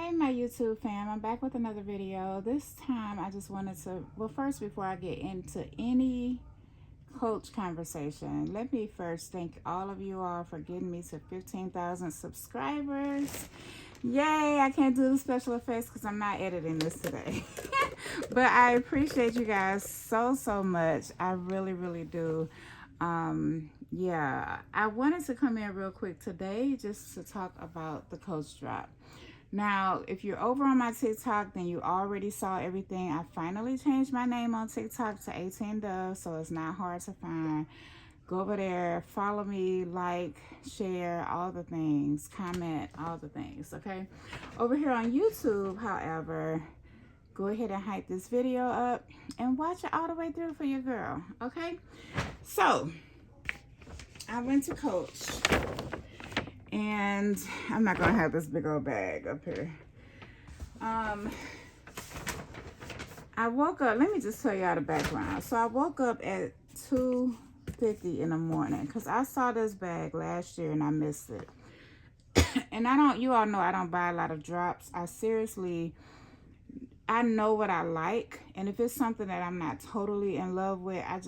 Hey my YouTube fam, I'm back with another video. This time I just wanted to, well, first before I get into any coach conversation, let me first thank all of you all for getting me to 15,000 subscribers. Yay, I can't do the special effects because I'm not editing this today. But I appreciate you guys so much. I really do. Yeah, I wanted to come in real quick today just to talk about the coach drop. Now, if you're over on my TikTok, then you already saw everything. I finally changed my name on TikTok to 18 Dove, so it's not hard to find. Go over there, follow me, like, share, all the things, comment, all the things, okay? Over here on YouTube, however, go ahead and hype this video up and watch it all the way through for your girl, okay? So, I went to Coach. And I'm not gonna have this big old bag up here. I woke up, let me just tell y'all the background. So I woke up at 2:50 in the morning because I saw this bag last year and I missed it. And you all know I don't buy a lot of drops. I know what I like, and if it's something that I'm not totally in love with, I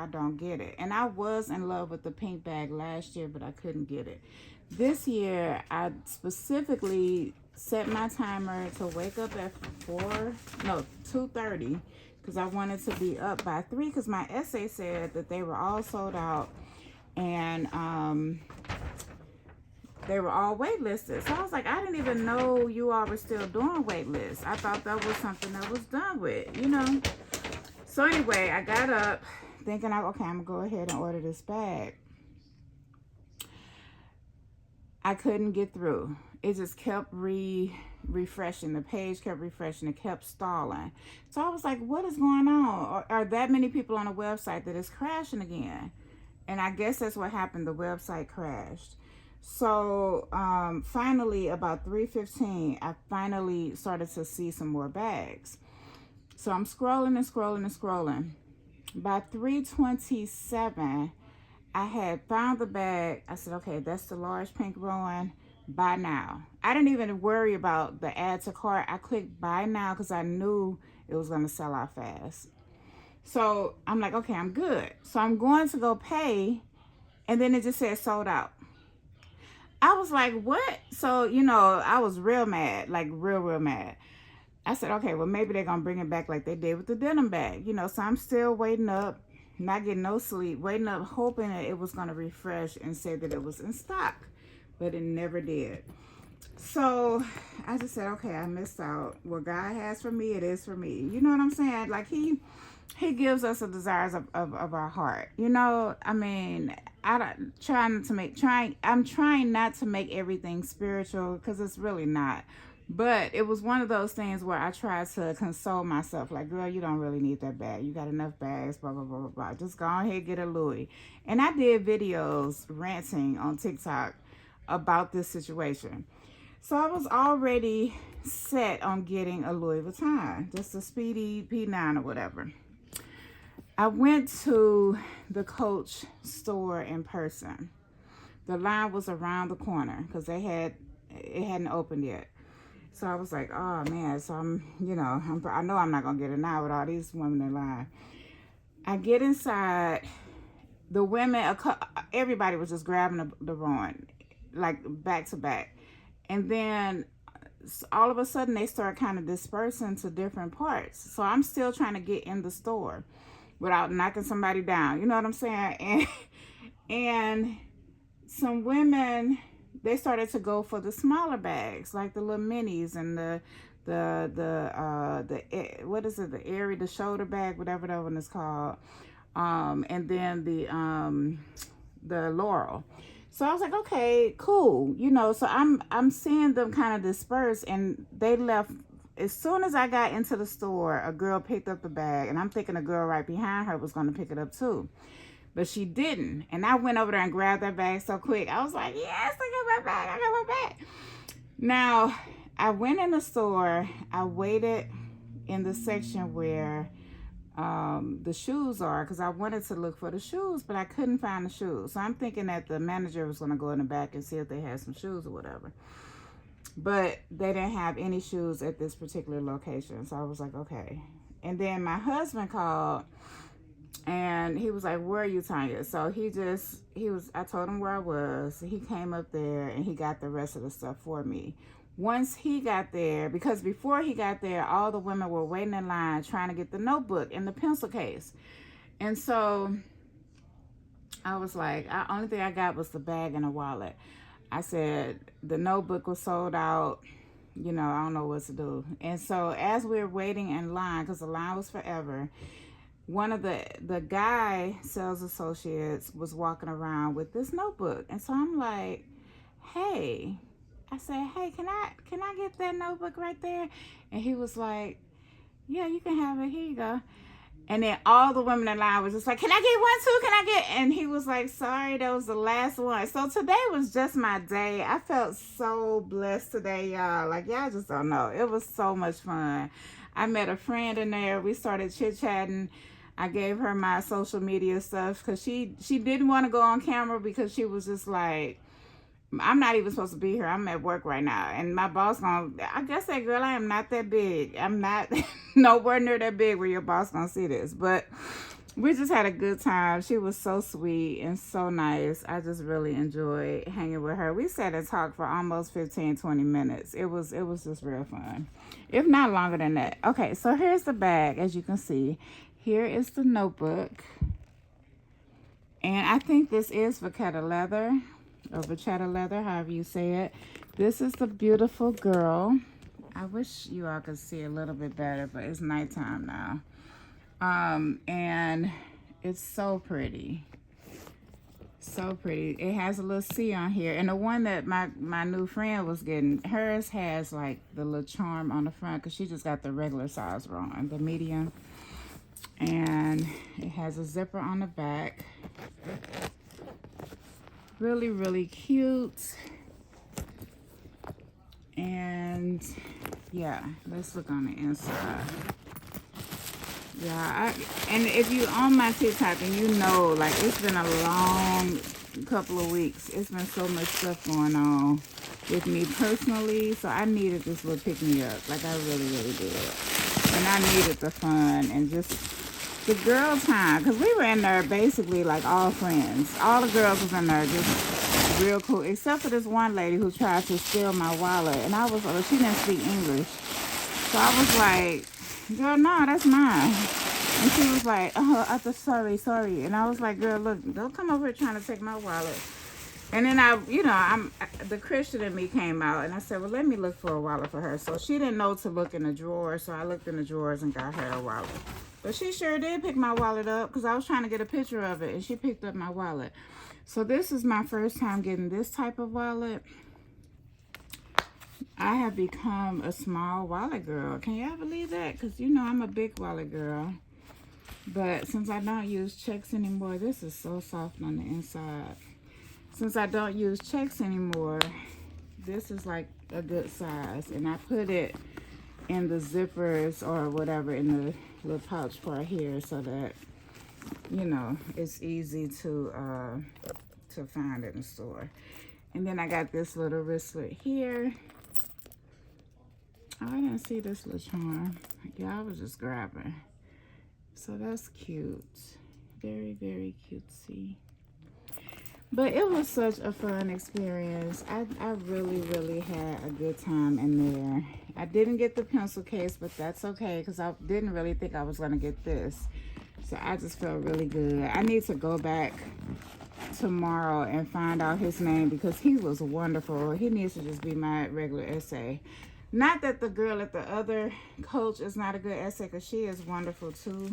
don't get it. And I was in love with the pink bag last year, but I couldn't get it. This year, I specifically set my timer to wake up at 2:30, because I wanted to be up by 3, because my essay said that they were all sold out, and they were all waitlisted. So I was like, I didn't even know you all were still doing waitlists. I thought that was something that was done with, you know. So anyway, I got up thinking, okay, I'm gonna go ahead and order this bag. I couldn't get through. It just kept refreshing. The page kept refreshing. It kept stalling. So I was like, what is going on? Are that many people on a website that is crashing again? And I guess that's what happened. The website crashed. So finally, about 3:15, I finally started to see some more bags. So I'm scrolling. By 3:27, I had found the bag. I said, okay, that's the large pink Rowan. Buy now. I didn't even worry about the add to cart. I clicked buy now because I knew it was going to sell out fast. So I'm like, okay, I'm good. So I'm going to go pay, and then it just said sold out. I was like, what? So, you know, I was real mad, like real mad. I said, okay, well, maybe they're going to bring it back like they did with the denim bag. You know, so I'm still waiting up, not getting no sleep, waiting up, hoping that it was going to refresh and say that it was in stock. But it never did. So I just said, okay, I missed out. What God has for me, it is for me. You know what I'm saying? Like he gives us the desires of our heart. You know, I mean, I'm trying not to make everything spiritual, because it's really not. But it was one of those things where I tried to console myself, like, girl, you don't really need that bag. You got enough bags, blah, blah, blah, blah, blah. Just go ahead, get a Louis. And I did videos ranting on TikTok about this situation. So I was already set on getting a Louis Vuitton, just a speedy P9 or whatever. I went to the Coach store in person. The line was around the corner because it hadn't opened yet. So I was like, oh man, so I know I'm not gonna get it now with all these women in line. I get inside, the women, everybody was just grabbing the Rowan, like back to back. And then all of a sudden they start kind of dispersing to different parts. So I'm still trying to get in the store without knocking somebody down. You know what I'm saying? And some women, they started to go for the smaller bags, like the little minis and the what is it? The shoulder bag, whatever that one is called. And then the Laurel. So I was like, okay, cool. You know, so I'm seeing them kind of disperse, and they left. As soon as I got into the store, a girl picked up the bag, and I'm thinking a girl right behind her was going to pick it up too. But she didn't. And I went over there and grabbed that bag so quick. I was like, yes, I got my bag. I got my bag. Now, I went in the store. I waited in the section where the shoes are, because I wanted to look for the shoes, but I couldn't find the shoes. So I'm thinking that the manager was going to go in the back and see if they had some shoes or whatever. but they didn't have any shoes at this particular location. So I was like, okay. And then my husband called and he was like, where are you, Tanya? So I told him where I was. He came up there and he got the rest of the stuff for me. Once he got there, because before he got there, all the women were waiting in line trying to get the notebook and the pencil case. And so I was like, the only thing I got was the bag and a wallet. I said, the notebook was sold out. You know, I don't know what to do. And so as we were waiting in line, because the line was forever, one of the guy sales associates was walking around with this notebook. And so I'm like, hey, I said, hey, can I get that notebook right there? And he was like, yeah, you can have it. Here you go. And then all the women in line was just like, can I get one too? Can I get? And he was like, sorry, that was the last one. So today was just my day. I felt so blessed today, y'all. Like, y'all just don't know. It was so much fun. I met a friend in there. We started chit-chatting. I gave her my social media stuff because she didn't want to go on camera because she was just like, I'm not even supposed to be here. I'm at work right now. And my boss I guess that girl, I am not that big. I'm not nowhere near that big where your boss gonna see this. But we just had a good time. She was so sweet and so nice. I just really enjoyed hanging with her. We sat and talked for almost 15-20 minutes. It was just real fun, if not longer than that. Okay, so here's the bag. As you can see, here is the notebook. And I think this is vachetta leather. Or vachetta leather, however you say it. This is the beautiful girl. I wish you all could see a little bit better, but it's nighttime now. And it's so pretty. So pretty. It has a little C on here. And the one that my new friend was getting, hers has like the little charm on the front because she just got the regular size wrong, the medium. And it has a zipper on the back. Really, really cute. And yeah, let's look on the inside. Yeah, and if you on my TikTok and you know, like, it's been a long couple of weeks. It's been so much stuff going on with me personally, so I needed this little pick me up. Like, I really, really did. And I needed the fun and just the girl time, because we were in there basically like all friends. All the girls was in there just real cool, except for this one lady who tried to steal my wallet. And I was, she didn't speak English. So I was like, girl, no, that's mine. And she was like, oh, I thought, sorry. And I was like, girl, look, don't come over here trying to take my wallet. And then the Christian in me came out, and I said, well, let me look for a wallet for her. So she didn't know to look in the drawer, so I looked in the drawers and got her a wallet. But she sure did pick my wallet up because I was trying to get a picture of it, and she picked up my wallet. So this is my first time getting this type of wallet. I have become a small wallet girl. Can y'all believe that? Because, you know, I'm a big wallet girl. But since I don't use checks anymore, this is so soft on the inside. Since I don't use checks anymore, this is like a good size. And I put it in the zippers or whatever in the little pouch part here so that, you know, it's easy to find it in the store. And then I got this little wristlet here. Oh, I didn't see this little charm. Yeah, I was just grabbing. So that's cute. Very, very cutesy. But it was such a fun experience. I really, really had a good time in there. I didn't get the pencil case, but that's okay because I didn't really think I was going to get this. So I just felt really good. I need to go back tomorrow and find out his name because he was wonderful. He needs to just be my regular essay. Not that the girl at the other coach is not a good essay because she is wonderful too.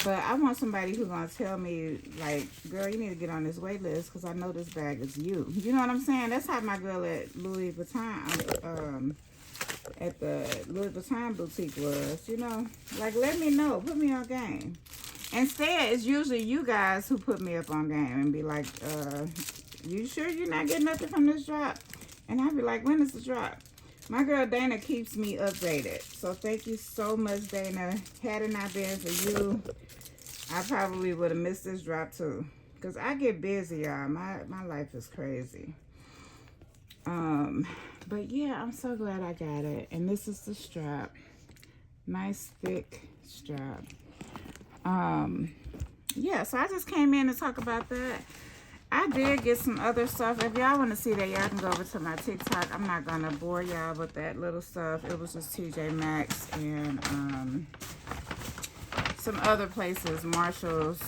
But I want somebody who's going to tell me, like, girl, you need to get on this wait list because I know this bag is you. You know what I'm saying? That's how my girl at Louis Vuitton, at the Louis Vuitton boutique was, you know. Like, let me know. Put me on game. Instead, it's usually you guys who put me up on game and be like, you sure you're not getting nothing from this drop? And I'll be like, when is the drop? My girl Dana keeps me updated. So thank you so much, Dana. Had it not been for you, I probably would have missed this drop too. Because I get busy, y'all. My life is crazy. But yeah, I'm so glad I got it. And this is the strap. Nice thick strap. Yeah, so I just came in to talk about that. I did get some other stuff. If y'all want to see that, y'all can go over to my TikTok. I'm not going to bore y'all with that little stuff. It was just TJ Maxx and some other places, Marshalls,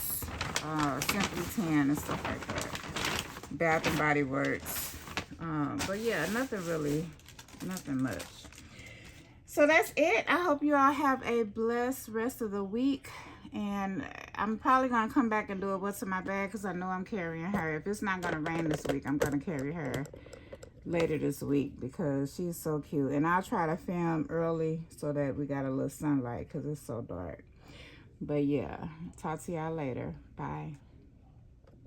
Simply 10 and stuff like that. Bath and Body Works. But yeah, nothing much. So that's it. I hope you all have a blessed rest of the week. And I'm probably going to come back and do a what's in my bag because I know I'm carrying her. If it's not going to rain this week, I'm going to carry her later this week because she's so cute. And I'll try to film early so that we got a little sunlight because it's so dark. But yeah, talk to y'all later. Bye.